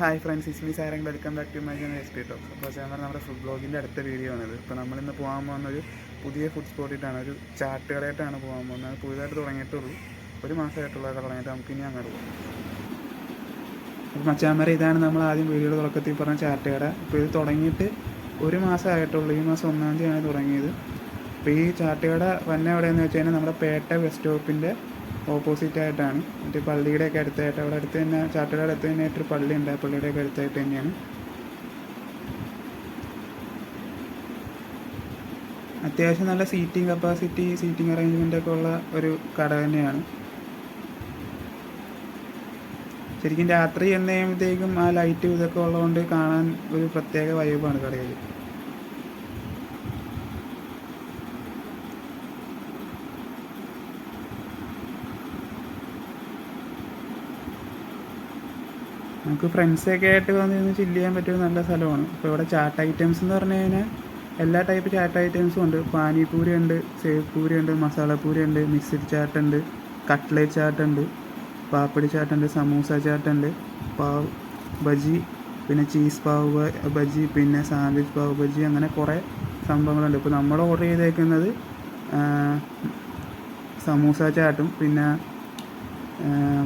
Hi friends, Ismi Sarang. Welcome back to my channel S P talks. അപ്പോൾ ചേട്ടൻ നമ്മുടെ food ബ്ലോഗിൻ്റെ അടുത്ത വീഡിയോ ആണിത്. ഇപ്പോൾ നമ്മളിന്ന് പോകാൻ പോകുന്നൊരു പുതിയ ഫുഡ് സ്പോട്ടിട്ടാണ്, ഒരു ചാട്ട് കടയായിട്ടാണ് പോകാൻ പോകുന്നത്. അത് പുതിയതായിട്ട് തുടങ്ങിയിട്ടുള്ളൂ, ഒരു മാസമായിട്ടുള്ളതൊക്കെ തുടങ്ങിയിട്ട് നമുക്ക് ഇനി അങ്ങോട്ട് പോകും. അപ്പോൾ മച്ചാന്മാരെ, ഇതാണ് നമ്മൾ ആദ്യം വീഡിയോയുടെ തുടക്കത്തിൽ പറഞ്ഞ ചാട്ട് കട. ഇപ്പോൾ ഇത് തുടങ്ങിയിട്ട് ഒരു മാസമായിട്ടുള്ളൂ. ഈ മാസം 1-ാം തീയതിയാണ് തുടങ്ങിയത്. അപ്പോൾ ഈ ചാട്ട് കട വന്ന എവിടെയെന്ന് വെച്ച് കഴിഞ്ഞാൽ നമ്മുടെ പേട്ട ബസ് സ്റ്റോപ്പിൻ്റെ ഓപ്പോസിറ്റ് ആയിട്ടാണ്. മറ്റേ പള്ളിയുടെയൊക്കെ അടുത്തായിട്ട്, അവിടെ അടുത്ത് തന്നെ ചാട്ടയുടെ അടുത്ത് തന്നെയായിട്ടൊരു പള്ളി ഉണ്ട്. ആ പള്ളിയുടെയൊക്കെ അടുത്തായിട്ട് തന്നെയാണ്. അത്യാവശ്യം നല്ല സീറ്റിംഗ് കപ്പാസിറ്റി, സീറ്റിംഗ് അറേഞ്ച്മെൻ്റ് ഒക്കെ ഉള്ള ഒരു കട തന്നെയാണ്. ശരിക്കും രാത്രി എന്ന് കഴിയുമ്പോഴത്തേക്കും ആ ലൈറ്റ് ഇതൊക്കെ ഉള്ളതുകൊണ്ട് കാണാൻ ഒരു പ്രത്യേക വൈബാണ് കടയിൽ. നമുക്ക് ഫ്രണ്ട്സൊക്കെ ആയിട്ട് വന്നിരുന്ന് ചില്ല് ചെയ്യാൻ പറ്റിയ നല്ല സ്ഥലമാണ്. ഇപ്പോൾ ഇവിടെ ചാട്ട് ഐറ്റംസ് എന്ന് പറഞ്ഞു കഴിഞ്ഞാൽ എല്ലാ ടൈപ്പ് ചാട്ട് ഐറ്റംസും ഉണ്ട്. പാനിപൂരി ഉണ്ട്, സേവ് പൂരി ഉണ്ട്, മസാലപ്പൂരി ഉണ്ട്, മിക്സ്ഡ് ചാട്ടുണ്ട്, കട്ട്ലേറ്റ് ചാട്ടുണ്ട്, പാപ്പടി ചാട്ടുണ്ട്, സമൂസ ചാട്ടുണ്ട്, പാവ് ബജി, പിന്നെ ചീസ് പാവ് ബജി, പിന്നെ സാൻഡ്വിച്ച് പാവ് ബജി, അങ്ങനെ കുറേ സംഭവങ്ങളുണ്ട്. ഇപ്പോൾ നമ്മൾ ഓർഡർ ചെയ്തേക്കുന്നത് സമൂസ ചാട്ടും പിന്നെ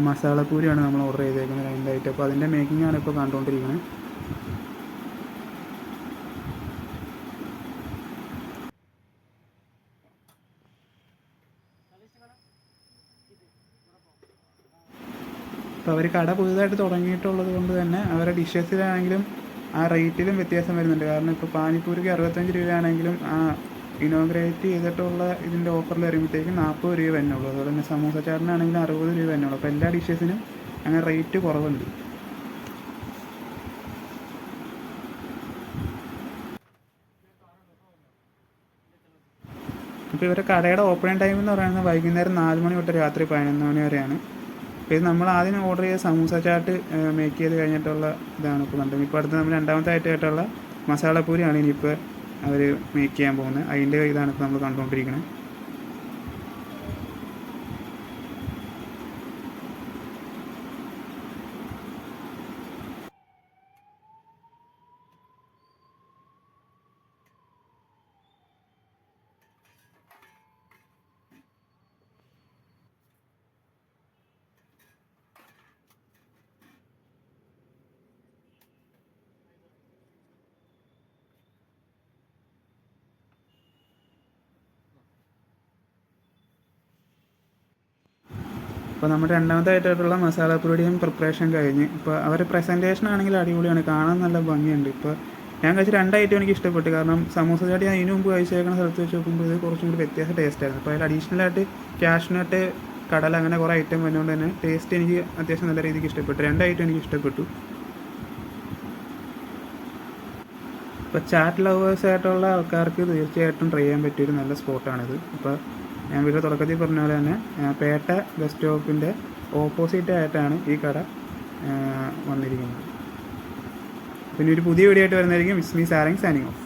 മസാലപ്പൂരിയാണ് നമ്മൾ ഓർഡർ ചെയ്തേക്കുന്നത് രണ്ടായിട്ട്. അപ്പോൾ അതിൻ്റെ മേക്കിംഗ് ആണ് ഇപ്പോൾ കണ്ടുകൊണ്ടിരിക്കുന്നത്. അപ്പോൾ അവർ കട പുതുതായിട്ട് തുടങ്ങിയിട്ടുള്ളത് കൊണ്ട് തന്നെ അവരുടെ ഡിഷസിലാണെങ്കിലും ആ റേറ്റിലും വ്യത്യാസം വരുന്നുണ്ട്. കാരണം ഇപ്പോൾ പാനിപ്പൂരിക്ക് 65 രൂപയാണെങ്കിലും ആ ഇനോഗ്രേറ്റ് ചെയ്തിട്ടുള്ള ഇതിൻ്റെ ഓഫറിൽ വരുമ്പോഴത്തേക്കും 40 രൂപ തന്നെയുള്ളൂ. അതുപോലെ തന്നെ സമൂസ ചാട്ടിനാണെങ്കിലും 60 രൂപ തന്നെയുള്ളൂ. അപ്പോൾ എല്ലാ ഡിഷസിനും അങ്ങനെ റേറ്റ് കുറവുണ്ട്. അപ്പോൾ ഇവരുടെ കടയുടെ ഓപ്പണിംഗ് ടൈം എന്ന് പറയുന്നത് വൈകുന്നേരം 4 മണി തൊട്ട് രാത്രി 11 മണി വരെയാണ്. അപ്പോൾ ഇത് നമ്മൾ ആദ്യം ഓർഡർ ചെയ്ത സമൂസ ചാട്ട് മേക്ക് ചെയ്ത് കഴിഞ്ഞിട്ടുള്ള ഇതാണ് ഇപ്പോൾ കണ്ടത്. ഇപ്പോൾ അടുത്ത് നമ്മൾ രണ്ടാമത്തെ ആയിട്ടുള്ള മസാലപ്പൂരിയാണ് ഇനിയിപ്പോൾ അവർ മേക്ക് ചെയ്യാൻ പോകുന്നത്. അതിൻ്റെ ഇതാണ് ഇപ്പോൾ നമ്മൾ കണ്ടുകൊണ്ടിരിക്കുന്നത്. അപ്പോൾ നമ്മുടെ രണ്ടാമതായിട്ടുള്ള മസാലപ്പൂരിയും പ്രിപ്പറേഷൻ കഴിഞ്ഞ്. ഇപ്പോൾ അവരുടെ പ്രസൻറ്റേഷൻ ആണെങ്കിൽ അടിപൊളിയാണ്, കാണാൻ നല്ല ഭംഗിയുണ്ട്. ഇപ്പോൾ ഞാൻ കഴിച്ച 2 ഐറ്റം എനിക്ക് ഇഷ്ടപ്പെട്ടു. കാരണം സമൂസ ചാട്ടി ഞാൻ അതിന് മുമ്പ് കഴിച്ചേക്കുന്ന സ്ഥലത്ത് വെച്ച് നോക്കുമ്പോൾ ഇത് കുറച്ചും കൂടി വ്യത്യാസ ടേസ്റ്റായിരുന്നു. അപ്പോൾ അതിൽ അഡീഷണലായിട്ട് കാഷ്നട്ട്, കടല, അങ്ങനെ കുറേ ഐറ്റം വരുന്നതുകൊണ്ട് തന്നെ ടേസ്റ്റ് എനിക്ക് അത്യാവശ്യം നല്ല രീതിക്ക് ഇഷ്ടപ്പെട്ടു. 2 ഐറ്റം എനിക്ക് ഇഷ്ടപ്പെട്ടു. ഇപ്പോൾ ചാറ്റ് ലവേഴ്സായിട്ടുള്ള ആൾക്കാർക്ക് തീർച്ചയായിട്ടും ട്രൈ ചെയ്യാൻ പറ്റിയൊരു നല്ല സ്പോട്ടാണിത്. ഇപ്പോൾ ഞാൻ വീഡിയോ തുടക്കത്തിൽ പറഞ്ഞ പോലെ തന്നെ പേട്ട ബസ് സ്റ്റോപ്പിൻ്റെ ഓപ്പോസിറ്റ് ആയിട്ടാണ് ഈ കട വന്നിരിക്കുന്നത്. പിന്നെ ഒരു പുതിയ വീഡിയോ ആയിട്ട് വരുന്നതായിരിക്കും. ഇസ്മി സാരംഗ് സൈനിങ് ഓഫ്.